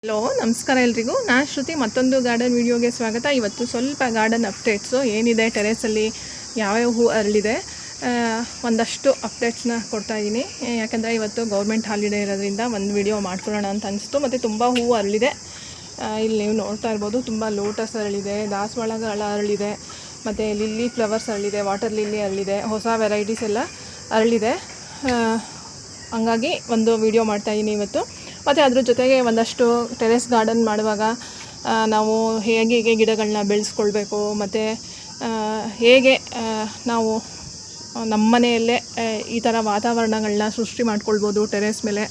Hello ನಮಸ್ಕಾರ ಎಲ್ರಿಗೂ. ನಾನು ಶ್ರುತಿ, ಮತ್ತೊಂದು ಗಾರ್ಡನ್ ವಿಡಿಯೋಗೆ ಸ್ವಾಗತ. ಇವತ್ತು ಸ್ವಲ್ಪ ಗಾರ್ಡನ್ ಅಪ್ಡೇಟ್ಸು ಏನಿದೆ, ಟೆರೇಸಲ್ಲಿ ಯಾವ್ಯಾವ ಹೂ ಅರಳಿದೆ ಒಂದಷ್ಟು ಅಪ್ಡೇಟ್ಸ್ನ ಕೊಡ್ತಾಯಿದ್ದೀನಿ. ಯಾಕಂದರೆ ಇವತ್ತು ಗೌರ್ಮೆಂಟ್ ಹಾಲಿಡೇ ಇರೋದ್ರಿಂದ ಒಂದು ವಿಡಿಯೋ ಮಾಡ್ಕೊಳ್ಳೋಣ ಅಂತ ಅನಿಸ್ತು. ಮತ್ತು ತುಂಬ ಹೂವು ಅರಳಿದೆ. ಇಲ್ಲಿ ನೀವು ನೋಡ್ತಾ ಇರ್ಬೋದು, ತುಂಬ ಲೋಟಸ್ ಅರಳಿದೆ, ದಾಸವಾಳಗಳ ಅರಳಿದೆ, ಮತ್ತು ಲಿಲ್ಲಿ ಫ್ಲವರ್ಸ್ ಅರಳಿದೆ, ವಾಟರ್ ಲಿಲ್ಲಿ ಅರಳಿದೆ, ಹೊಸ ವೆರೈಟೀಸ್ ಎಲ್ಲ ಅರಳಿದೆ. ಹಂಗಾಗಿ ಒಂದು ವಿಡಿಯೋ ಮಾಡ್ತಾಯಿದ್ದೀನಿ ಇವತ್ತು. ಮತ್ತು ಅದ್ರ ಜೊತೆಗೆ ಒಂದಷ್ಟು ಟೆರೆಸ್ ಗಾರ್ಡನ್ ಮಾಡುವಾಗ ನಾವು ಹೇಗೆ ಗಿಡಗಳನ್ನ ಬೆಳೆಸ್ಕೊಳ್ಬೇಕು, ಮತ್ತು ಹೇಗೆ ನಾವು ನಮ್ಮ ಮನೆಯಲ್ಲೇ ಈ ಥರ ವಾತಾವರಣಗಳನ್ನ ಸೃಷ್ಟಿ ಮಾಡ್ಕೊಳ್ಬೋದು. ಟೆರೆಸ್ ಮೇಲೆ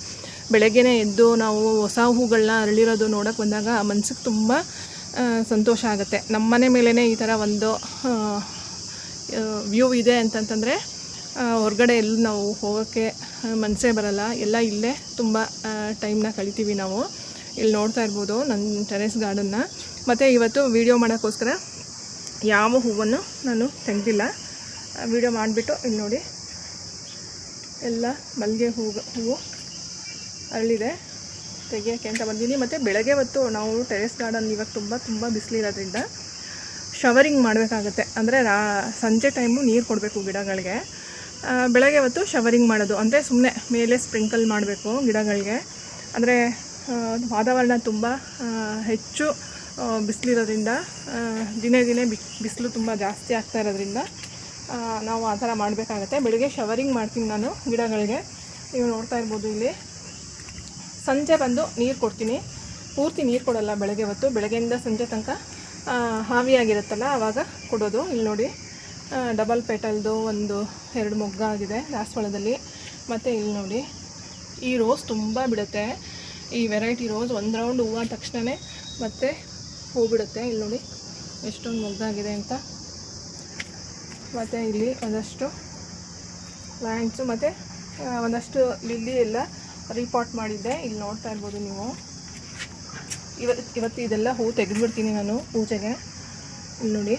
ಬೆಳಗ್ಗೆನೇ ಎದ್ದು ನಾವು ಹೊಸ ಹೂಗಳನ್ನ ಅರಳಿರೋದು ನೋಡೋಕ್ಕೆ ಬಂದಾಗ ಮನಸ್ಸಿಗೆ ತುಂಬ ಸಂತೋಷ ಆಗುತ್ತೆ. ನಮ್ಮ ಮನೆ ಮೇಲೇ ಈ ಥರ ಒಂದು ವ್ಯೂ ಇದೆ ಅಂತಂತಂದರೆ ಹೊರಗಡೆ ಎಲ್ಲೂ ನಾವು ಹೋಗೋಕ್ಕೆ ಮನಸ್ಸೇ ಬರಲ್ಲ. ಎಲ್ಲ ಇಲ್ಲೇ ತುಂಬ ಟೈಮ್ನ ಕಳಿತೀವಿ ನಾವು. ಇಲ್ಲಿ ನೋಡ್ತಾ ಇರ್ಬೋದು ನನ್ನ ಟೆರೆಸ್ ಗಾರ್ಡನ್ನ. ಮತ್ತು ಇವತ್ತು ವಿಡಿಯೋ ಮಾಡೋಕ್ಕೋಸ್ಕರ ಯಾವ ಹೂವನ್ನು ನಾನು ತೆಗೆದಿಲ್ಲ. ವಿಡಿಯೋ ಮಾಡಿಬಿಟ್ಟು ಇಲ್ಲಿ ನೋಡಿ ಎಲ್ಲ ಮಲ್ಲಿಗೆ ಹೂವು ಅರಳಿದೆ, ತೆಗಿಯೋಕ್ಕೆ ಅಂತ ಬಂದೀನಿ. ಮತ್ತು ಬೆಳಗ್ಗೆ ಹೊತ್ತು ನಾವು ಟೆರೆಸ್ ಗಾರ್ಡನ್ ಇವಾಗ ತುಂಬ ಬಿಸಿಲಿರೋದ್ರಿಂದ ಶವರಿಂಗ್ ಮಾಡಬೇಕಾಗತ್ತೆ. ಅಂದರೆ ಸಂಜೆ ಟೈಮು ನೀರು ಕೊಡಬೇಕು ಗಿಡಗಳಿಗೆ. ಬೆಳಗ್ಗೆ ಹೊತ್ತು ಶವರಿಂಗ್ ಮಾಡೋದು ಅಂದರೆ ಸುಮ್ಮನೆ ಮೇಲೆ ಸ್ಪ್ರಿಂಕಲ್ ಮಾಡಬೇಕು ಗಿಡಗಳಿಗೆ. ಅಂದರೆ ವಾತಾವರಣ ತುಂಬ ಹೆಚ್ಚು ಬಿಸಿಲಿರೋದ್ರಿಂದ ದಿನೇ ಬಿಸಿಲು ತುಂಬ ಜಾಸ್ತಿ ಆಗ್ತಾ ಇರೋದ್ರಿಂದ ನಾವು ಆ ಥರ ಮಾಡಬೇಕಾಗತ್ತೆ. ಬೆಳಗ್ಗೆ ಶವರಿಂಗ್ ಮಾಡ್ತೀನಿ ನಾನು ಗಿಡಗಳಿಗೆ. ನೀವು ನೋಡ್ತಾ ಇರ್ಬೋದು ಇಲ್ಲಿ ಸಂಜೆ ಬಂದು ನೀರು ಕೊಡ್ತೀನಿ. ಪೂರ್ತಿ ನೀರು ಕೊಡೋಲ್ಲ ಬೆಳಗ್ಗೆ ಹೊತ್ತು, ಬೆಳಗ್ಗೆಯಿಂದ ಸಂಜೆ ತನಕ ಹಾವಿಯಾಗಿರುತ್ತಲ್ಲ ಆವಾಗ ಕೊಡೋದು. ಇಲ್ಲಿ ನೋಡಿ ಡಬಲ್ ಪೆಟಲ್ದು 1-2 ಮೊಗ್ಗಾಗಿದೆ ದಾಸವಾಳದಲ್ಲಿ. ಮತ್ತು ಇಲ್ಲಿ ನೋಡಿ ಈ ರೋಸ್ ತುಂಬ ಬಿಡುತ್ತೆ. ಈ ವೆರೈಟಿ ರೋಸ್ ಒಂದು ರೌಂಡ್ ಹೂವು ಆದ ತಕ್ಷಣವೇ ಮತ್ತೆ ಹೂ ಬಿಡುತ್ತೆ. ಇಲ್ಲಿ ನೋಡಿ ಎಷ್ಟೊಂದು ಮೊಗ್ಗಾಗಿದೆ ಅಂತ. ಮತ್ತು ಇಲ್ಲಿ ಒಂದಷ್ಟು ಪ್ಲ್ಯಾಂಟ್ಸು ಮತ್ತು ಒಂದಷ್ಟು ಲಿಲ್ಲಿ ಎಲ್ಲ ರೀಪಾಟ್ ಮಾಡಿದ್ದೆ. ಇಲ್ಲಿ ನೋಡ್ತಾ ಇರ್ಬೋದು ನೀವು. ಇವತ್ತು ಇದೆಲ್ಲ ಹೂ ತೆಗೆದುಬಿಡ್ತೀನಿ ನಾನು ಪೂಜೆಗೆ. ಇಲ್ಲಿ ನೋಡಿ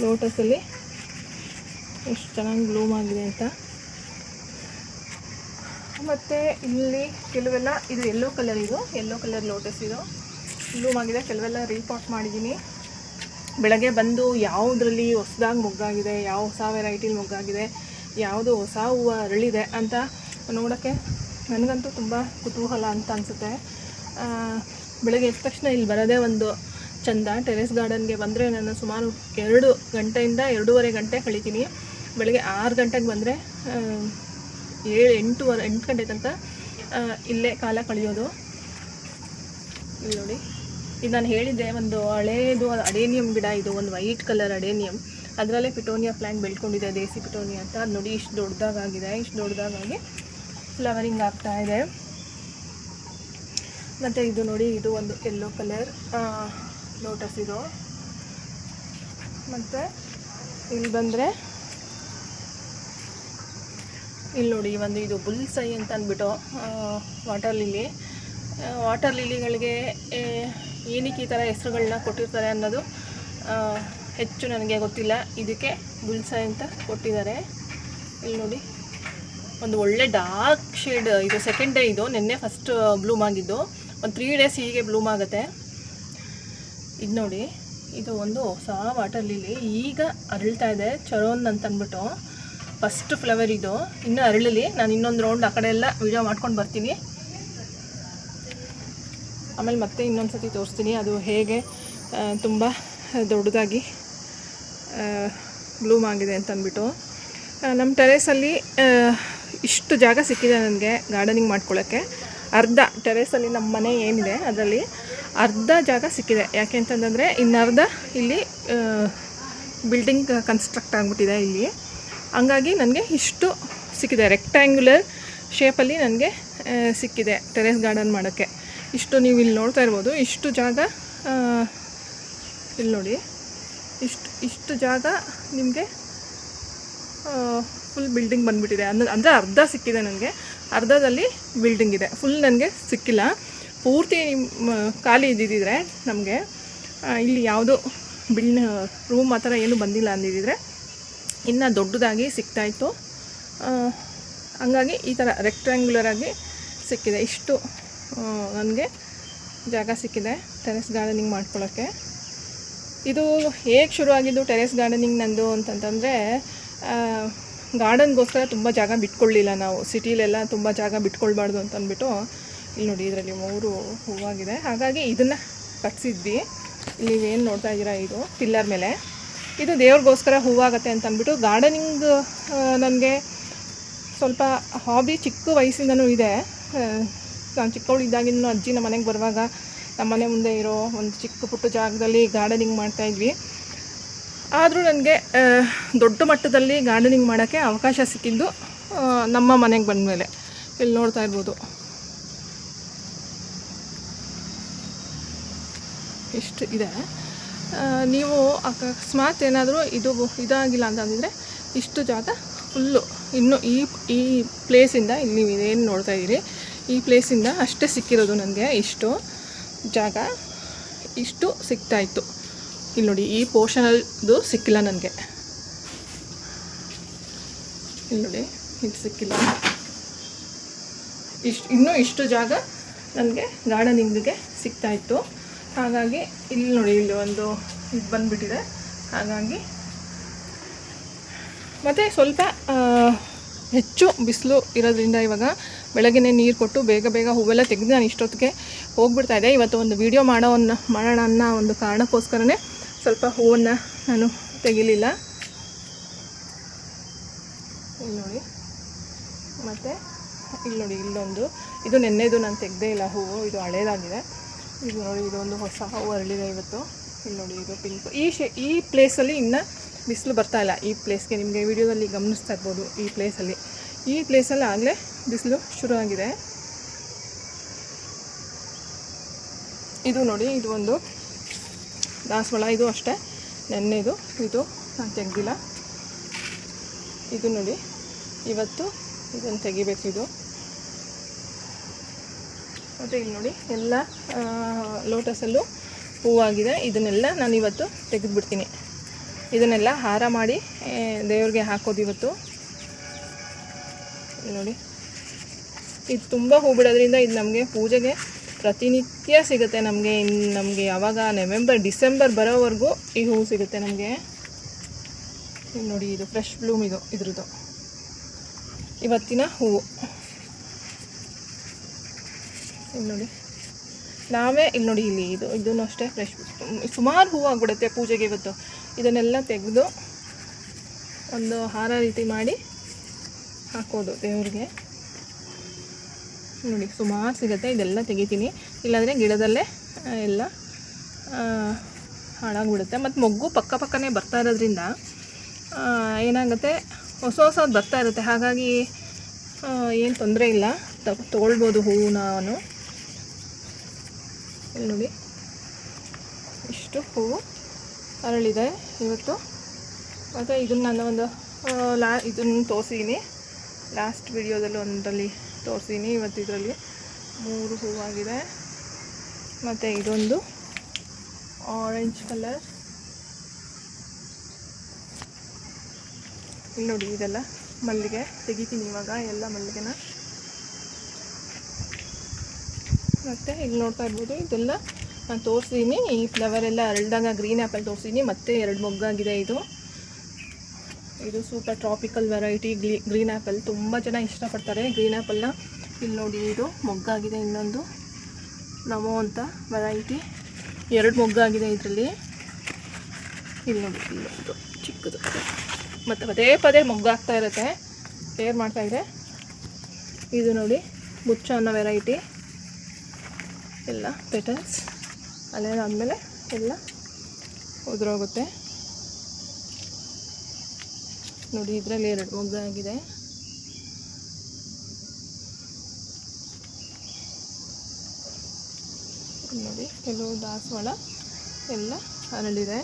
ಲೋಟಸಲ್ಲಿ ಎಷ್ಟು ಚೆನ್ನಾಗಿ ಬ್ಲೂಮ್ ಆಗಿದೆ ಅಂತ. ಮತ್ತು ಇಲ್ಲಿ ಕೆಲವೆಲ್ಲ ಇದು ಯೆಲ್ಲೋ ಕಲರ್ ಲೋಟಸ್ ಇದು ಬ್ಲೂಮ್ ಆಗಿದೆ. ಕೆಲವೆಲ್ಲ ರೀಪಾಟ್ ಮಾಡಿದ್ದೀನಿ. ಬೆಳಗ್ಗೆ ಬಂದು ಯಾವುದರಲ್ಲಿ ಹೊಸದಾಗಿ ಮೊಗ್ಗಾಗಿದೆ, ಯಾವ ಹೊಸ ವೆರೈಟಿಲಿ ಮೊಗ್ಗಾಗಿದೆ, ಯಾವುದು ಹೊಸ ಹೂವು ಅರಳಿದೆ ಅಂತ ನೋಡೋಕ್ಕೆ ನನಗಂತೂ ತುಂಬ ಕುತೂಹಲ ಅಂತ ಅನಿಸುತ್ತೆ. ಬೆಳಗ್ಗೆ ಎದ್ದ ತಕ್ಷಣ ಇಲ್ಲಿ ಬರೋದೇ ಒಂದು ಚಂದ. ಟೆರೆಸ್ ಗಾರ್ಡನ್ಗೆ ಬಂದರೆ ನಾನು ಸುಮಾರು 2 ಗಂಟೆಯಿಂದ 2.5 ಗಂಟೆ ಕಳಿತೀನಿ. ಬೆಳಗ್ಗೆ 6 ಗಂಟೆಗೆ ಬಂದರೆ 8 ಗಂಟೆ ತನಕ ಇಲ್ಲೇ ಕಾಲ ಕಳೆಯೋದು. ಇಲ್ಲಿ ನೋಡಿ, ಇದು ನಾನು ಹೇಳಿದ್ದೆ ಒಂದು ಹಳೇದು ಅಡೇನಿಯಂ ಗಿಡ. ಇದು ಒಂದು ವೈಟ್ ಕಲರ್ ಅಡೇನಿಯಂ, ಅದರಲ್ಲೇ ಪಿಟೋನಿಯಾ ಪ್ಲ್ಯಾಂಟ್ ಬೆಳ್ಕೊಂಡಿದೆ, ದೇಸಿ ಪಿಟೋನಿಯಾ ಅಂತ. ಅದು ನೋಡಿ ಇಷ್ಟು ದೊಡ್ಡದಾಗಿದೆ. ಇಷ್ಟು ದೊಡ್ಡದಾಗಿ ಫ್ಲವರಿಂಗ್ ಆಗ್ತಾಯಿದೆ. ಮತ್ತು ಇದು ನೋಡಿ, ಇದು ಒಂದು ಯೆಲ್ಲೋ ಕಲರ್ ಲೋಟಸ್ ಇದು. ಮತ್ತು ಇಲ್ಲಿ ಬಂದರೆ ಇಲ್ಲಿ ನೋಡಿ ಇದು ಬುಲ್ಸೈ ಅಂತ ಅಂದ್ಬಿಟ್ಟು ವಾಟರ್ ಲಿಲ್ಲಿಗಳಿಗೆ ಏನಕ್ಕೆ ಈ ಥರ ಹೆಸರುಗಳನ್ನ ಕೊಟ್ಟಿರ್ತಾರೆ ಅನ್ನೋದು ಹೆಚ್ಚು ನನಗೆ ಗೊತ್ತಿಲ್ಲ. ಇದಕ್ಕೆ ಬುಲ್ಸೈ ಅಂತ ಕೊಟ್ಟಿದ್ದಾರೆ. ಇಲ್ಲಿ ನೋಡಿ ಒಂದು ಒಳ್ಳೆ ಡಾರ್ಕ್ ಶೇಡ್. ಇದು ಸೆಕೆಂಡ್ ಡೇ, ಇದು ನಿನ್ನೆ ಫಸ್ಟ್ ಬ್ಲೂಮ್ ಆಗಿದ್ದು. ಒಂದು 3 ಡೇಸ್ ಹೀಗೆ ಬ್ಲೂಮ್ ಆಗುತ್ತೆ. ಇದು ನೋಡಿ, ಇದು ಒಂದು ಹೊಸ ವಾಟರ್ ಲಿಲ್ಲಿ ಈಗ ಅರಳ್ತಾ ಇದೆ. ಚರೋನ್ ಅಂತ ಅಂದ್ಬಿಟ್ಟು ಫಸ್ಟ್ ಫ್ಲವರ್ ಇದು. ಇನ್ನೂ ಅರಳಲಿ, ನಾನು ಇನ್ನೊಂದು ರೌಂಡ್ ಆ ಕಡೆ ಎಲ್ಲ ವಿಡಿಯೋ ಮಾಡ್ಕೊಂಡು ಬರ್ತೀನಿ. ಆಮೇಲೆ ಮತ್ತೆ ಇನ್ನೊಂದು ಸತಿ ತೋರಿಸ್ತೀನಿ ಅದು ಹೇಗೆ ತುಂಬ ದೊಡ್ಡದಾಗಿ ಬ್ಲೂಮ್ ಆಗಿದೆ ಅಂತ ಅಂದ್ಬಿಟ್ಟು. ನಮ್ಮ ಟೆರೇಸಲ್ಲಿ ಇಷ್ಟು ಜಾಗ ಸಿಕ್ಕಿದೆ ನನಗೆ ಗಾರ್ಡನಿಂಗ್ ಮಾಡ್ಕೊಳ್ಳೋಕ್ಕೆ. ಅರ್ಧ ಟೆರೇಸಲ್ಲಿ ನಮ್ಮ ಮನೆ ಏನಿದೆ ಅದರಲ್ಲಿ ಅರ್ಧ ಜಾಗ ಸಿಕ್ಕಿದೆ. ಯಾಕೆ ಅಂತಂದರೆ ಇನ್ನರ್ಧ ಇಲ್ಲಿ ಬಿಲ್ಡಿಂಗ್ ಕನ್ಸ್ಟ್ರಕ್ಟ್ ಆಗಿಬಿಟ್ಟಿದೆ ಇಲ್ಲಿ. ಹಂಗಾಗಿ ನನಗೆ ಇಷ್ಟು ಸಿಕ್ಕಿದೆ. ರೆಕ್ಟ್ಯಾಂಗ್ಯುಲರ್ ಶೇಪಲ್ಲಿ ನನಗೆ ಸಿಕ್ಕಿದೆ ಟೆರೇಸ್ ಗಾರ್ಡನ್ ಮಾಡೋಕ್ಕೆ. ಇಷ್ಟು ನೀವು ಇಲ್ಲಿ ನೋಡ್ತಾ ಇರ್ಬೋದು, ಇಷ್ಟು ಜಾಗ. ಇಲ್ಲಿ ನೋಡಿ, ಇಷ್ಟು ಜಾಗ ನಿಮಗೆ ಫುಲ್ ಬಿಲ್ಡಿಂಗ್ ಬಂದುಬಿಟ್ಟಿದೆ. ಅಂದರೆ ಅರ್ಧ ಸಿಕ್ಕಿದೆ ನನಗೆ, ಅರ್ಧದಲ್ಲಿ ಬಿಲ್ಡಿಂಗ್ ಇದೆ. ಫುಲ್ ನನಗೆ ಸಿಕ್ಕಿಲ್ಲ. ಪೂರ್ತಿ ಖಾಲಿ ಇದ್ದಿದ್ದರೆ ನಮಗೆ ಇಲ್ಲಿ ಯಾವುದೋ ರೂಮ್ ಆ ಥರ ಏನೂ ಬಂದಿಲ್ಲ ಅಂದಿದ್ದರೆ ಇನ್ನೂ ದೊಡ್ಡದಾಗಿ ಸಿಗ್ತಾಯಿತ್ತು. ಹಂಗಾಗಿ ಈ ಥರ ರೆಕ್ಟ್ಯಾಂಗ್ಯುಲರ್ ಆಗಿ ಸಿಕ್ಕಿದೆ. ಇಷ್ಟು ನನಗೆ ಜಾಗ ಸಿಕ್ಕಿದೆ ಟೆರೆಸ್ ಗಾರ್ಡನಿಂಗ್ ಮಾಡ್ಕೊಳ್ಳೋಕ್ಕೆ. ಇದು ಹೇಗೆ ಶುರುವಾಗಿದ್ದು ಟೆರೆಸ್ ಗಾರ್ಡನಿಂಗ್ ನಂದು ಅಂತಂತಂದರೆ, ಗಾರ್ಡನ್ಗೋಸ್ಕರ ತುಂಬ ಜಾಗ ಬಿಟ್ಕೊಳ್ಳಿಲ್ಲ ನಾವು. ಸಿಟಿಲೆಲ್ಲ ತುಂಬ ಜಾಗ ಬಿಟ್ಕೊಳ್ಬಾರ್ದು ಅಂತ ಅಂದ್ಬಿಟ್ಟು ಇಲ್ಲಿ ನೋಡಿ ಇದರಲ್ಲಿ 3 ಹೂವಾಗಿದೆ. ಹಾಗಾಗಿ ಇದನ್ನು ಕಟ್ಸಿದ್ವಿ. ಇಲ್ಲಿ ನೀವೇನು ನೋಡ್ತಾ ಇದ್ದೀರಾ ಇದು ಪಿಲ್ಲರ್ ಮೇಲೆ, ಇದು ದೇವ್ರಿಗೋಸ್ಕರ ಹೂವಾಗತ್ತೆ ಅಂತ ಅಂದ್ಬಿಟ್ಟು. ಗಾರ್ಡನಿಂಗ್ ನನಗೆ ಸ್ವಲ್ಪ ಹಾಬಿ ಚಿಕ್ಕ ವಯಸ್ಸಿಂದನೂ ಇದೆ. ನಾನು ಚಿಕ್ಕವಳಿದ್ದಾಗಿಂದನೂ ಅಜ್ಜಿ ನಮ್ಮ ಮನೆಗೆ ಬರುವಾಗ ನಮ್ಮ ಮನೆ ಮುಂದೆ ಇರೋ ಒಂದು ಚಿಕ್ಕ ಪುಟ್ಟ ಜಾಗದಲ್ಲಿ ಗಾರ್ಡನಿಂಗ್ ಮಾಡ್ತಾಯಿದ್ವಿ. ಆದರೂ ನನಗೆ ದೊಡ್ಡ ಮಟ್ಟದಲ್ಲಿ ಗಾರ್ಡನಿಂಗ್ ಮಾಡೋಕ್ಕೆ ಅವಕಾಶ ಸಿಕ್ಕಿದ್ದು ನಮ್ಮ ಮನೆಗೆ ಬಂದ ಮೇಲೆ. ಇಲ್ಲಿ ನೋಡ್ತಾ ಇರ್ಬೋದು ಎಷ್ಟು ಇದೆ. ನೀವು ಅಕಸ್ಮಾತ್ ಏನಾದರೂ ಇದಾಗಿಲ್ಲ ಅಂತಂದರೆ ಇಷ್ಟು ಜಾಗ ಫುಲ್ಲು ಇನ್ನು ಈ ಪ್ಲೇಸಿಂದ ಇಲ್ಲಿ ನೀವು ಇದೇನು ನೋಡ್ತಾ ಇದ್ದೀರಿ ಈ ಪ್ಲೇಸಿಂದ ಅಷ್ಟೇ ಸಿಕ್ಕಿರೋದು ನನಗೆ. ಇಷ್ಟು ಜಾಗ ಇಷ್ಟು ಸಿಗ್ತಾಯಿತ್ತು. ಇಲ್ಲಿ ನೋಡಿ ಈ ಪೋರ್ಷನಲ್ಲದು ಸಿಕ್ಕಿಲ್ಲ ನನಗೆ. ಇಲ್ಲಿ ನೋಡಿ ಇದು ಸಿಕ್ಕಿಲ್ಲ. ಇಷ್ಟು ಜಾಗ ನನಗೆ ಗಾರ್ಡನಿಂಗಿಗೆ ಸಿಗ್ತಾಯಿತ್ತು. ಹಾಗಾಗಿ ಇಲ್ಲಿ ನೋಡಿ ಇಲ್ಲಿ ಒಂದು ಇದು ಬಂದುಬಿಟ್ಟಿದೆ. ಹಾಗಾಗಿ ಮತ್ತು ಸ್ವಲ್ಪ ಹೆಚ್ಚು ಬಿಸಿಲು ಇರೋದ್ರಿಂದ ಇವಾಗ ಬೆಳಗ್ಗೆ ನೀರು ಕೊಟ್ಟು ಬೇಗ ಹೂವೆಲ್ಲ ತೆಗೆದು ನಾನು ಇಷ್ಟೊತ್ತಿಗೆ ಹೋಗ್ಬಿಡ್ತಾಯಿದ್ದೆ. ಇವತ್ತು ಒಂದು ವೀಡಿಯೋ ಮಾಡೋಣ ಅನ್ನೋ ಒಂದು ಕಾರಣಕ್ಕೋಸ್ಕರನೇ ಸ್ವಲ್ಪ ಹೂವನ್ನು ನಾನು ತೆಗಿಲಿಲ್ಲ. ಇಲ್ಲಿ ನೋಡಿ, ಮತ್ತು ಇಲ್ಲಿ ನೋಡಿ ಇಲ್ಲೊಂದು ಇದು ನೆನ್ನೆದು ನಾನು ತೆಗೆದೇ ಇಲ್ಲ ಹೂವು, ಇದು ಹಳೇದಾಗಿದೆ. ಇದು ನೋಡಿ ಇದೊಂದು ಹೊಸ ಹೂವು ಅರಳಿದೆ ಇವತ್ತು. ಇಲ್ಲಿ ನೋಡಿ ಇದು ಪಿಂಕ್. ಈ ಪ್ಲೇಸಲ್ಲಿ ಇನ್ನೂ ಬಿಸಿಲು ಬರ್ತಾಯಿಲ್ಲ. ಈ ಪ್ಲೇಸ್ಗೆ ನಿಮಗೆ ವಿಡಿಯೋದಲ್ಲಿ ಗಮನಿಸ್ತಾ ಇರ್ಬೋದು. ಈ ಪ್ಲೇಸಲ್ಲಿ ಆಗಲೇ ಬಿಸಿಲು ಶುರು ಆಗಿದೆ. ಇದು ನೋಡಿ ಇದು ಒಂದು ದಾಸವಾಳ, ಇದು ಅಷ್ಟೇ ನೆನ್ನೆದು, ಇದು ನಾನು ತೆಗೆದಿಲ್ಲ. ಇದು ನೋಡಿ ಇವತ್ತು ಇದನ್ನು ತೆಗಿಬೇಕು ಇದು. ಮತ್ತು ಇಲ್ಲಿ ನೋಡಿ ಎಲ್ಲ ಲೋಟಸಲ್ಲೂ ಹೂವಾಗಿದೆ. ಇದನ್ನೆಲ್ಲ ನಾನು ಇವತ್ತು ತೆಗೆದುಬಿಡ್ತೀನಿ. ಇದನ್ನೆಲ್ಲ ಹಾರ ಮಾಡಿ ದೇವ್ರಿಗೆ ಹಾಕೋದು ಇವತ್ತು. ನೋಡಿ ಇದು ತುಂಬ ಹೂ ಬಿಡೋದ್ರಿಂದ ಇದು ನಮಗೆ ಪೂಜೆಗೆ ಪ್ರತಿನಿತ್ಯ ಸಿಗುತ್ತೆ. ನಮಗೆ ಯಾವಾಗ ಡಿಸೆಂಬರ್ ಬರೋವರೆಗೂ ಈ ಹೂವು ಸಿಗುತ್ತೆ ನಮಗೆ. ಇಲ್ಲಿ ನೋಡಿ ಇದು ಫ್ರೆಶ್ ಬ್ಲೂಮ್, ಇದ್ರದ್ದು ಇವತ್ತಿನ ಹೂವು. ಇಲ್ಲಿ ನೋಡಿ ಇಲ್ಲಿ ನೋಡಿ ಇದನ್ನು ಅಷ್ಟೇ ಫ್ರೆಶ್. ಸುಮಾರು ಹೂವು ಆಗಿಬಿಡುತ್ತೆ ಪೂಜೆಗೆ ಇವತ್ತು. ಇದನ್ನೆಲ್ಲ ತೆಗೆದು ಒಂದು ಹಾರ ರೀತಿ ಮಾಡಿ ಹಾಕೋದು ದೇವ್ರಿಗೆ. ನೋಡಿ ಸುಮಾರು ಸಿಗುತ್ತೆ. ಇದೆಲ್ಲ ತೆಗಿತೀನಿ, ಇಲ್ಲಾಂದರೆ ಗಿಡದಲ್ಲೇ ಎಲ್ಲ ಹಾಳಾಗ್ಬಿಡುತ್ತೆ. ಮತ್ತು ಮೊಗ್ಗು ಪಕ್ಕನೇ ಬರ್ತಾ ಇರೋದ್ರಿಂದ ಏನಾಗುತ್ತೆ, ಹೊಸದು ಬರ್ತಾ ಇರುತ್ತೆ. ಹಾಗಾಗಿ ಏನು ತೊಂದರೆ ಇಲ್ಲ, ತೊಗೊಳ್ಬೋದು ಹೂವು ನಾನು. ಇಲ್ಲಿ ನೋಡಿ ಇಷ್ಟು ಹೂವು ಅರಳಿದೆ ಇವತ್ತು. ಮತ್ತು ಇದನ್ನು ನಾನು ಒಂದು ಇದನ್ನು ತೋರಿಸಿದ್ದೀನಿ ಲಾಸ್ಟ್ ವಿಡಿಯೋದಲ್ಲಿ, ಒಂದರಲ್ಲಿ ತೋರಿಸಿದ್ದೀನಿ. ಇವತ್ತು ಇದರಲ್ಲಿ 3 ಹೂವಾಗಿದೆ. ಮತ್ತು ಇದೊಂದು ಆರೆಂಜ್ ಕಲರ್. ಇಲ್ಲಿ ನೋಡಿ ಇದೆಲ್ಲ ಮಲ್ಲಿಗೆ ತೆಗಿತೀನಿ ಇವಾಗ, ಎಲ್ಲ ಮಲ್ಲಿಗೆನ. ಮತ್ತು ಇಲ್ಲಿ ನೋಡ್ತಾ ಇರ್ಬೋದು ಇದೆಲ್ಲ ನಾನು ತೋರಿಸಿದ್ದೀನಿ. ಈ ಫ್ಲವರ್ ಎಲ್ಲ ಅರಳಿದಾಗ ಗ್ರೀನ್ ಆ್ಯಪಲ್ ತೋರಿಸಿದ್ದೀನಿ. ಮತ್ತು 2 ಮೊಗ್ಗಾಗಿದೆ. ಇದು super tropical variety green apple. ತುಂಬ ಜನ ಇಷ್ಟಪಡ್ತಾರೆ ಗ್ರೀನ್ ಆ್ಯಪಲ್ನ. ಇಲ್ಲಿ ನೋಡಿ ಇದು ಮೊಗ್ಗಾಗಿದೆ. ಇನ್ನೊಂದು ನಮೋ ಅಂತ ವೆರೈಟಿ 2 ಮೊಗ್ಗಾಗಿದೆ ಇದರಲ್ಲಿ. ಇಲ್ಲಿ ನೋಡಿ ಇಲ್ಲೊಂದು ಚಿಕ್ಕದು. ಮತ್ತು ಪದೇ ಮೊಗ್ಗಾಗ್ತಾ ಇರುತ್ತೆ, ಕೇರ್ ಮಾಡ್ತಾಯಿದೆ. ಇದು ನೋಡಿ ಮುಚ್ಚ ಅನ್ನೋ ವೆರೈಟಿ. ಎಲ್ಲ ಪೆಟಲ್ಸ್ ಅಲ್ಲೇನಾದಮೇಲೆ ಎಲ್ಲ ಉದುರೋಗುತ್ತೆ. ನೋಡಿ ಇದರಲ್ಲಿ 2 ಮೊಗ್ಗಾಗಿದೆ. ನೋಡಿ ಕೆಲವು ದಾಸವಾಳ ಎಲ್ಲ ಅರಳಿದೆ.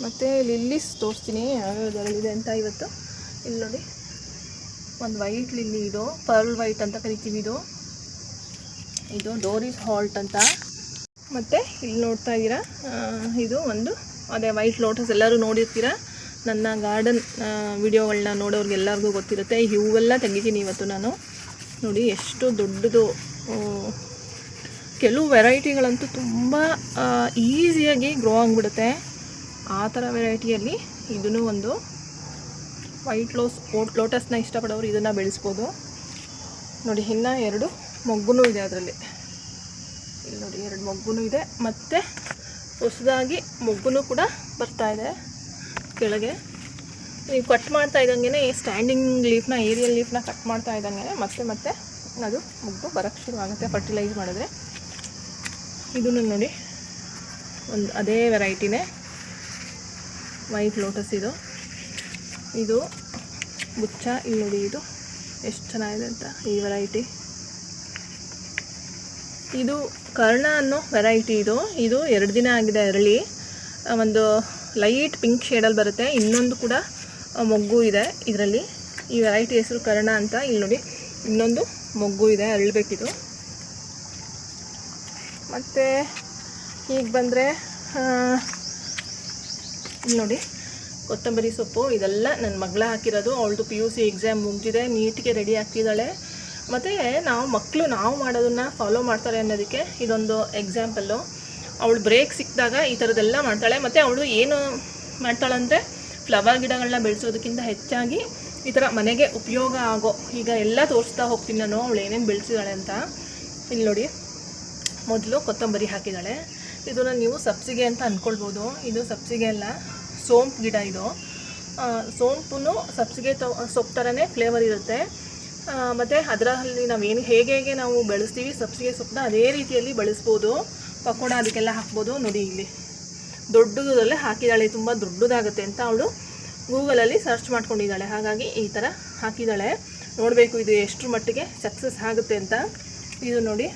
ಮತ್ತು ಲಿಲ್ಲೀಸ್ ತೋರಿಸ್ತೀನಿ ಯಾವ್ಯಾವ್ದು ಅರಳಿದೆ ಅಂತ ಇವತ್ತು. ಇಲ್ಲಿ ನೋಡಿ ಒಂದು ವೈಟ್ ಲಿಲ್ಲಿ, ಇದು ಪರ್ಲ್ ವೈಟ್ ಅಂತ ಕರಿತೀವಿ. ಇದು ಡೋರಿಸ್ ಹಾಲ್ಟ್ ಅಂತ. ಮತ್ತು ಇಲ್ಲಿ ನೋಡ್ತಾ ಇದ್ದೀರಾ ಇದು ಒಂದು ಅದೇ ವೈಟ್ ಲೋಟಸ್. ಎಲ್ಲರೂ ನೋಡಿರ್ತೀರ, ನನ್ನ ಗಾರ್ಡನ್ ವಿಡಿಯೋಗಳನ್ನ ನೋಡೋರಿಗೆಲ್ಲರಿಗೂ ಗೊತ್ತಿರುತ್ತೆ. ಈ ಹೂವೆಲ್ಲ ತೆಗಿತೀನಿ ಇವತ್ತು ನಾನು. ನೋಡಿ ಎಷ್ಟು ದೊಡ್ಡದು. ಕೆಲವು ವೆರೈಟಿಗಳಂತೂ ತುಂಬ ಈಸಿಯಾಗಿ ಗ್ರೋ ಆಗಿಬಿಡುತ್ತೆ. ಆ ಥರ ವೆರೈಟಿಯಲ್ಲಿ ಇದೂ ಒಂದು. ವೈಟ್ ಲೋಟಸ್ನ ಇಷ್ಟಪಡೋರು ಇದನ್ನು ಬೆಳೆಸ್ಬೋದು. ನೋಡಿ ಇನ್ನು 2 ಮೊಗ್ಗು ಇದೆ ಅದರಲ್ಲಿ. ಇಲ್ಲಿ ನೋಡಿ 2 ಮೊಗ್ಗು ಇದೆ, ಮತ್ತು ಹೊಸದಾಗಿ ಮೊಗ್ಗು ಕೂಡ ಬರ್ತಾಯಿದೆ ಕೆಳಗೆ. ನೀವು ಕಟ್ ಮಾಡ್ತಾ ಇದ್ದಂಗೆ ಸ್ಟ್ಯಾಂಡಿಂಗ್ ಲೀಫ್ನ, ಏರಿಯಲ್ ಲೀಫ್ನ ಕಟ್ ಮಾಡ್ತಾ ಇದ್ದಂಗೆ ಮತ್ತೆ ಅದು ಮೊಗ್ಗು ಬರೋಕ್ಕೆ ಶುರು ಆಗುತ್ತೆ ಫರ್ಟಿಲೈಸ್ ಮಾಡಿದ್ರೆ. ಇದನ್ನು ನೋಡಿ ಒಂದು ಅದೇ ವೆರೈಟಿನೇ, ವೈಟ್ ಲೋಟಸ್ ಇದು ಗುಚ್ಛ. ಇಲ್ಲಿ ನೋಡಿ ಇದು ಎಷ್ಟು ಚೆನ್ನಾಗಿದೆ ಅಂತ ಈ ವೆರೈಟಿ. ಇದು ಕರ್ಣ ಅನ್ನೋ ವೆರೈಟಿ. ಇದು 2 ದಿನ ಆಗಿದೆ ಅರಳಿ. ಒಂದು ಲೈಟ್ ಪಿಂಕ್ ಶೇಡಲ್ಲಿ ಬರುತ್ತೆ. ಇನ್ನೊಂದು ಕೂಡ ಮೊಗ್ಗು ಇದೆ ಇದರಲ್ಲಿ. ಈ ವೆರೈಟಿ ಹೆಸರು ಕರ್ಣ ಅಂತ. ಇಲ್ಲಿ ನೋಡಿ ಇನ್ನೊಂದು ಮೊಗ್ಗು ಇದೆ, ಅರಳಬೇಕಿದು. ಮತ್ತು ಹೀಗೆ ಬಂದರೆ ಇಲ್ಲಿ ನೋಡಿ ಕೊತ್ತಂಬರಿ ಸೊಪ್ಪು. ಇದೆಲ್ಲ ನನ್ನ ಮಗಳ ಹಾಕಿರೋದು. ಅವಳದು PUC ಎಕ್ಸಾಮ್ ಮುಗಿದಿದೆ, ನೀಟಿಗೆ ರೆಡಿ ಆಗ್ತಿದ್ದಾಳೆ. ಮತ್ತು ನಾವು ಮಾಡೋದನ್ನು ಫಾಲೋ ಮಾಡ್ತಾರೆ ಅನ್ನೋದಕ್ಕೆ ಇದೊಂದು ಎಕ್ಸಾಂಪಲ್ಲು. ಅವಳು ಬ್ರೇಕ್ ಸಿಕ್ಕಿದಾಗ ಈ ಥರದ್ದೆಲ್ಲ ಮಾಡ್ತಾಳೆ. ಮತ್ತು ಅವಳು ಏನು ಮಾಡ್ತಾಳಂದರೆ ಫ್ಲವರ್ ಗಿಡಗಳನ್ನ ಬೆಳೆಸೋದಕ್ಕಿಂತ ಹೆಚ್ಚಾಗಿ ಈ ಥರ ಮನೆಗೆ ಉಪಯೋಗ ಆಗೋ, ಈಗ ಎಲ್ಲ ತೋರಿಸ್ತಾ ಹೋಗ್ತೀನಿ ನಾನು ಅವಳು ಏನೇನು ಬೆಳೆಸಿದಾಳೆ ಅಂತ. ಇಲ್ಲಿ ನೋಡಿ ಮೊದಲು ಕೊತ್ತಂಬರಿ ಹಾಕಿದ್ದಾಳೆ. ಇದನ್ನು ನೀವು ಸಬ್ಸಿಗೆ ಅಂತ ಅಂದ್ಕೊಳ್ಬೋದು. ಇದು ಸಬ್ಸಿಗೆ ಅಲ್ಲ, ಸೋಂಪು ಗಿಡ ಇದು. ಸೋಂಪು ಸಬ್ಸಿಗೆ ಸೊಪ್ಪು ಥರನೇ ಫ್ಲೇವರ್ ಇರುತ್ತೆ. ಮತ್ತು ಅದರಲ್ಲಿ ನಾವೇನು ಹೇಗೆ ನಾವು ಬೆಳೆಸ್ತೀವಿ ಸಬ್ಸಿಗೆ ಸೊಪ್ಪನ್ನ ಅದೇ ರೀತಿಯಲ್ಲಿ ಬೆಳೆಸ್ಬೋದು. ಪಕೋಡ ಅದಕ್ಕೆಲ್ಲ ಹಾಕ್ಬೋದು. ನೋಡಿ ಇಲ್ಲಿ ದೊಡ್ಡದಲ್ಲೇ ಹಾಕಿದ್ದಾಳೆ, ತುಂಬ ದೊಡ್ಡದಾಗುತ್ತೆ ಅಂತ ಅವಳು ಗೂಗಲಲ್ಲಿ ಸರ್ಚ್ ಮಾಡ್ಕೊಂಡಿದ್ದಾಳೆ. ಹಾಗಾಗಿ ಈ ಥರ ಹಾಕಿದ್ದಾಳೆ. ನೋಡಬೇಕು ಇದು ಎಷ್ಟರ ಮಟ್ಟಿಗೆ ಸಕ್ಸಸ್ ಆಗುತ್ತೆ ಅಂತ. ಇದು ನೋಡಿ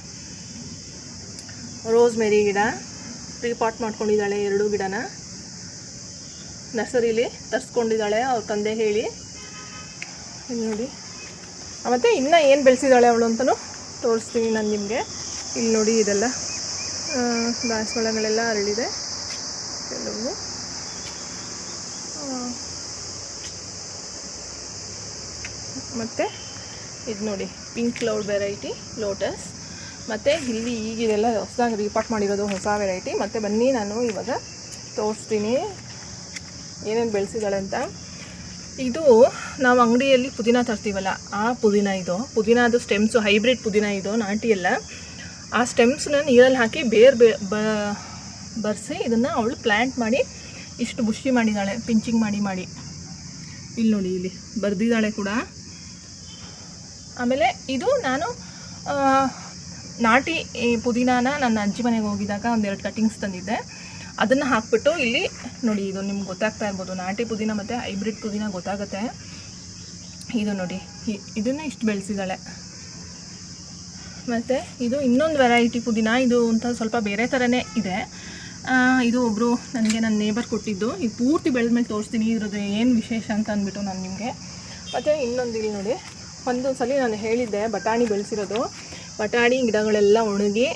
ರೋಸ್ಮೆರಿ ಗಿಡ ಪ್ರೀಪಾಟ್ ಮಾಡ್ಕೊಂಡಿದ್ದಾಳೆ. 2 ಗಿಡನ ನರ್ಸರಿಲಿ ತರಿಸ್ಕೊಂಡಿದ್ದಾಳೆ ಅವ್ರ ತಂದೆ ಹೇಳಿ. ಇಲ್ಲಿ ನೋಡಿ ಮತ್ತು ಇನ್ನೂ ಏನು ಬೆಳೆಸಿದ್ದಾಳೆ ಅವಳು ಅಂತಲೂ ತೋರಿಸ್ತೀನಿ ನಾನು ನಿಮಗೆ. ಇಲ್ಲಿ ನೋಡಿ ಇದೆಲ್ಲ ದಾಸವಾಳಗಳೆಲ್ಲ ಅರಳಿದೆ ಕೆಲವು. ಮತ್ತು ಇದು ನೋಡಿ ಪಿಂಕ್ ಕ್ಲೌಡ್ ವೆರೈಟಿ ಲೋಟಸ್. ಮತ್ತು ಇಲ್ಲಿ ಈಗಿದೆಲ್ಲ ಹೊಸದಾಗಿ ರೀಪಾಟ್ ಮಾಡಿರೋದು ಹೊಸ ವೆರೈಟಿ. ಮತ್ತು ಬನ್ನಿ ನಾನು ಇವಾಗ ತೋರಿಸ್ತೀನಿ ಏನೇನು ಬೆಳೆಸಿದ್ದಾಳೆ ಅಂತ. ಇದು ನಾವು ಅಂಗಡಿಯಲ್ಲಿ ಪುದೀನ ತರ್ತೀವಲ್ಲ ಆ ಪುದೀನ. ಇದು ಪುದೀನದು ಸ್ಟೆಮ್ಸು, ಹೈಬ್ರಿಡ್ ಪುದೀನ ಇದು, ನಾಟಿ ಎಲ್ಲ. ಆ ಸ್ಟೆಮ್ಸ್ನ ನೀರಲ್ಲಿ ಹಾಕಿ ಬರ್ಸಿ ಇದನ್ನು ಅವಳು ಪ್ಲ್ಯಾಂಟ್ ಮಾಡಿ ಇಷ್ಟು ಬುಷಿ ಮಾಡಿದ್ದಾಳೆ, ಪಿಂಚಿಂಗ್ ಮಾಡಿ. ಇಲ್ಲಿ ನೋಡಿ ಇಲ್ಲಿ ಬರೆದಿದ್ದಾಳೆ ಕೂಡ. ಆಮೇಲೆ ಇದು ನಾನು ನಾಟಿ ಪುದೀನಾನ ನನ್ನ ಅಜ್ಜಿ ಮನೆಗೆ ಹೋಗಿದ್ದಾಗ 1-2 ಕಟಿಂಗ್ಸ್ ತಂದಿದ್ದೆ. ಅದನ್ನು ಹಾಕ್ಬಿಟ್ಟು ಇಲ್ಲಿ ನೋಡಿ ಇದು ನಿಮ್ಗೆ ಗೊತ್ತಾಗ್ತಾ ಇರ್ಬೋದು. ನಾಟಿ ಪುದೀನ ಮತ್ತು ಹೈಬ್ರಿಡ್ ಪುದೀನ ಗೊತ್ತಾಗುತ್ತೆ. ಇದು ನೋಡಿ ಇದನ್ನು ಇಷ್ಟು ಬೆಳೆಸಿದ್ದಾಳೆ. ಮತ್ತು ಇದು ಇನ್ನೊಂದು ವೆರೈಟಿ ಪುದೀನ. ಇದು ಅಂತ ಸ್ವಲ್ಪ ಬೇರೆ ಥರನೇ ಇದೆ. ಇದು ಒಬ್ಬರು ನನಗೆ ನನ್ನ ನೇಬರ್ ಕೊಟ್ಟಿದ್ದು. ಇದು ಪೂರ್ತಿ ಬೆಳೆದ್ಮೇಲೆ ತೋರಿಸ್ತೀನಿ ಇದ್ರದ್ದು ಏನು ವಿಶೇಷ ಅಂತ ಅಂದ್ಬಿಟ್ಟು ನಾನು ನಿಮಗೆ. ಮತ್ತು ಇನ್ನೊಂದು ಇಲ್ಲಿ ನೋಡಿ, ಒಂದು ಸಲ ನಾನು ಹೇಳಿದ್ದೆ ಬಟಾಣಿ ಬೆಳೆಸಿರೋದು. ಬಟಾಣಿ ಗಿಡಗಳೆಲ್ಲ ಒಣಗಿ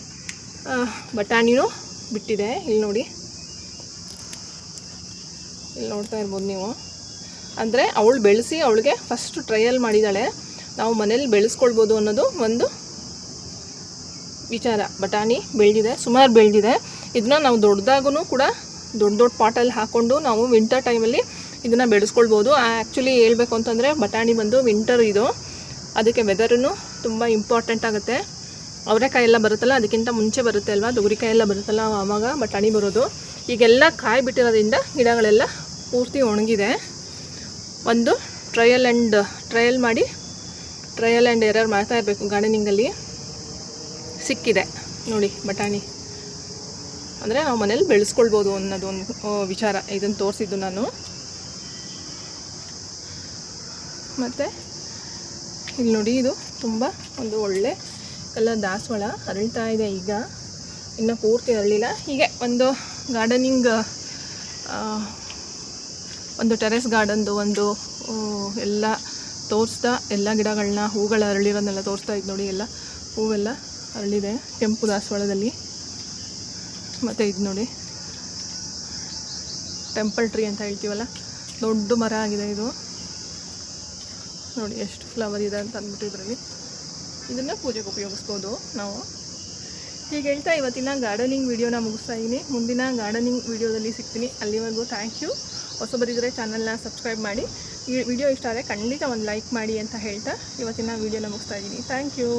ಬಟಾಣಿನೂ ಬಿಟ್ಟಿದೆ. ಇಲ್ಲಿ ನೋಡಿ, ಇಲ್ಲಿ ನೋಡ್ತಾ ಇರ್ಬೋದು ನೀವು. ಅಂದರೆ ಅವಳು ಬೆಳೆಸಿ ಅವಳಿಗೆ ಫಸ್ಟ್ ಟ್ರಯಲ್ ಮಾಡಿದ್ದಾಳೆ. ನಾವು ಮನೇಲಿ ಬೆಳೆಸ್ಕೊಳ್ಬೋದು ಅನ್ನೋದು ಒಂದು ವಿಚಾರ. ಬಟಾಣಿ ಬೆಳೆದಿದೆ, ಸುಮಾರು ಬೆಳೆದಿದೆ. ಇದನ್ನ ನಾವು ದೊಡ್ಡದಾಗೂ ಕೂಡ ದೊಡ್ಡ ಪಾಟಲ್ಲಿ ಹಾಕ್ಕೊಂಡು ನಾವು ವಿಂಟರ್ ಟೈಮಲ್ಲಿ ಇದನ್ನು ಬೆಳೆಸ್ಕೊಳ್ಬೋದು. ಆ್ಯಕ್ಚುಲಿ ಹೇಳ್ಬೇಕು ಅಂತಂದರೆ ಬಟಾಣಿ ಬಂದು ವಿಂಟರ್ ಇದು, ಅದಕ್ಕೆ ವೆದರೂ ತುಂಬ ಇಂಪಾರ್ಟೆಂಟ್ ಆಗುತ್ತೆ. ಅವರೆಕಾಯಿ ಎಲ್ಲ ಬರುತ್ತಲ್ಲ ಅದಕ್ಕಿಂತ ಮುಂಚೆ ಬರುತ್ತೆ ಅಲ್ವಾ, ತೊಗರಿಕಾಯಿ ಎಲ್ಲ ಬರುತ್ತಲ್ಲ ಆವಾಗ ಬಟಾಣಿ ಬರೋದು. ಈಗೆಲ್ಲ ಕಾಯಿ ಬಿಟ್ಟಿರೋದ್ರಿಂದ ಗಿಡಗಳೆಲ್ಲ ಪೂರ್ತಿ ಒಣಗಿದೆ. ಒಂದು ಟ್ರಯಲ್ ಆ್ಯಂಡ್ ಎರರ್ ಮಾಡ್ತಾ ಇರಬೇಕು ಗಾರ್ಡನಿಂಗಲ್ಲಿ. ಸಿಕ್ಕಿದೆ ನೋಡಿ ಬಟಾಣಿ, ಅಂದರೆ ನಾವು ಮನೇಲಿ ಬೆಳೆಸ್ಕೊಳ್ಬೋದು ಅನ್ನೋದು ಒಂದು ವಿಚಾರ. ಇದನ್ನು ತೋರಿಸಿದ್ದು ನಾನು. ಮತ್ತು ಇಲ್ಲಿ ನೋಡಿ, ಇದು ತುಂಬ ಒಂದು ಒಳ್ಳೆ ಕಲರ್ ದಾಸವಾಳ ಅರಳ್ತಾ ಇದೆ. ಈಗ ಇನ್ನೂ ಪೂರ್ತಿ ಅರಳಿಲ್ಲ. ಹೀಗೆ ಒಂದು ಗಾರ್ಡನಿಂಗ್, ಒಂದು ಟೆರೆಸ್ ಗಾರ್ಡನ್ದು ಒಂದು ಎಲ್ಲ ತೋರಿಸ್ತಾ, ಎಲ್ಲ ಗಿಡಗಳನ್ನ ಹೂಗಳು ಅರಳಿರೋದನ್ನೆಲ್ಲ ತೋರಿಸ್ತಾ ಇದ್ದು ನೋಡಿ. ಎಲ್ಲ ಹೂವೆಲ್ಲ ಅರಳಿದೆ ಕೆಂಪು ದಾಸವಾಳದಲ್ಲಿ. ಮತ್ತು ಇದು ನೋಡಿ ಟೆಂಪಲ್ ಟ್ರೀ ಅಂತ ಹೇಳ್ತೀವಲ್ಲ, ದೊಡ್ಡ ಮರ ಆಗಿದೆ ಇದು. ನೋಡಿ ಎಷ್ಟು ಫ್ಲವರ್ ಇದೆ ಅಂತ ಅಂದ್ಬಿಟ್ಟು ಇದರಲ್ಲಿ. ಇದನ್ನು ಪೂಜೆಗೆ ಉಪಯೋಗಿಸ್ಬೋದು ನಾವು. ಹೀಗೆ ಹೇಳ್ತಾ ಇವತ್ತಿನ ಗಾರ್ಡನಿಂಗ್ ವಿಡಿಯೋನ ಮುಗಿಸ್ತಾ ಇದ್ದೀನಿ. ಮುಂದಿನ ಗಾರ್ಡನಿಂಗ್ ವಿಡಿಯೋದಲ್ಲಿ ಸಿಗ್ತೀನಿ. ಅಲ್ಲಿವರೆಗೂ ಥ್ಯಾಂಕ್ ಯು. ಹೊಸಬರಿದ್ದರೆ ಚಾನಲ್ನ ಸಬ್ಸ್ಕ್ರೈಬ್ ಮಾಡಿ. ಈ ವಿಡಿಯೋ ಇಷ್ಟ ಆದರೆ ಖಂಡಿತ ಒಂದು ಲೈಕ್ ಮಾಡಿ ಅಂತ ಹೇಳ್ತಾ ಇವತ್ತಿನ ವಿಡಿಯೋನ ಮುಗಿಸ್ತಾ ಇದ್ದೀನಿ. Thank you.